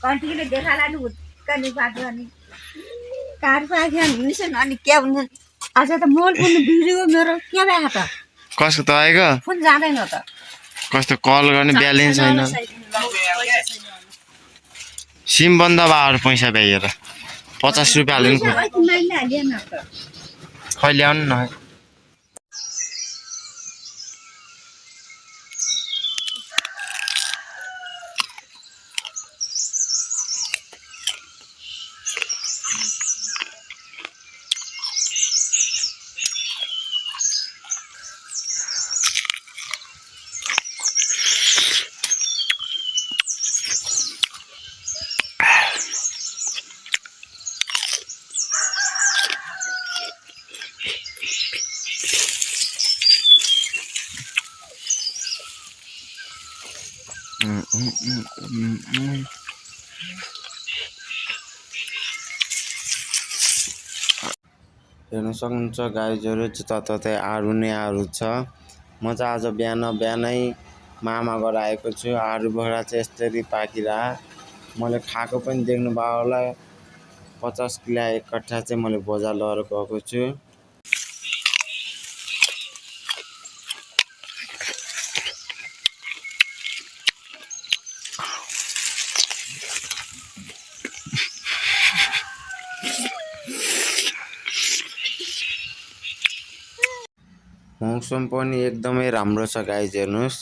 continue देखाला नि हुत्कनी पाक्यो अनि कार पाक्यो अनि मिसन अनि के भन्छ आज त मोल पुग्नु भिडियो मेरो के भयो त कसको त आएको फोन जाँदैन त कस्तो कल गर्ने ब्यालेन्स छैन सिम बन्द भयो पैसा भ्याएर 50 रुपियाँ हाल्नु खै ल्याउनु न हेर्न सक्नुहुन्छ गाईजहरू जताततै आरु नै आरु छ म चाहिँ आज बिहानै मामा गएर आएको छु आरु बोक्रा चाहिँ यसरी पाकिरा मैले खाएको पनि देख्नु भयो होला 50 किलो एक कट्ठा चाहिँ मैले बजार लगेर गएको छु मौसम पनि एकदमै राम्रो छ गाइज हेर्नुस्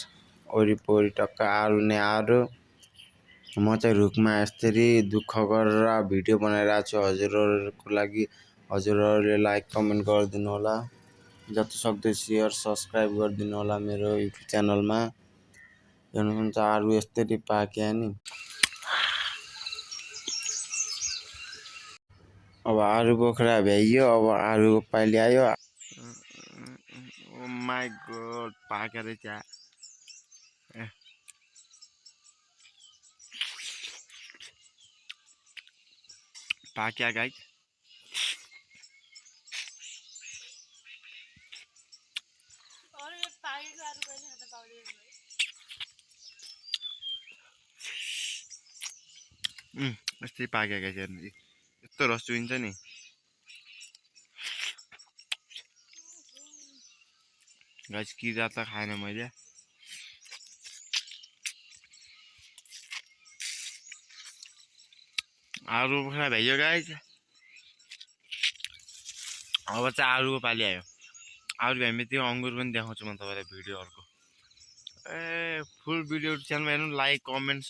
वरिपरि टक्क आरु नै आरु म चाहिँ रुखमा यसरी दुःख गरेर भिडियो बनाइरहेको छु हजुरहरुको लागि हजुरहरुले लाइक कमेन्ट गरिदिनु होला जतिसक्दो शेयर सब्स्क्राइब गरिदिनु होला मेरो युट्युब च्यानलमा हेर्नुहुन्छ आरु यसरी पाक्यो नि अब आरु बोक्रा भ्याइयो अब आरुको पाली आयो Oh my god, पाकेर चाहिँ पाक्या गाइस यस्तै पाक्या गाइस हेर्नु यस्तो रस चुइन्छ नि गाइस किरा त खाएन मैले आरु बोक्रा भ्याइयो गाइस अब चाहिँ आरुको पाली आयो आरु भ्याइमे त्यो अंगुर पनि देखाउँछु म तपाईलाई भिडियो अर्को फुल भिडियो च्यानलमा हेर्नु लाइक कमेन्ट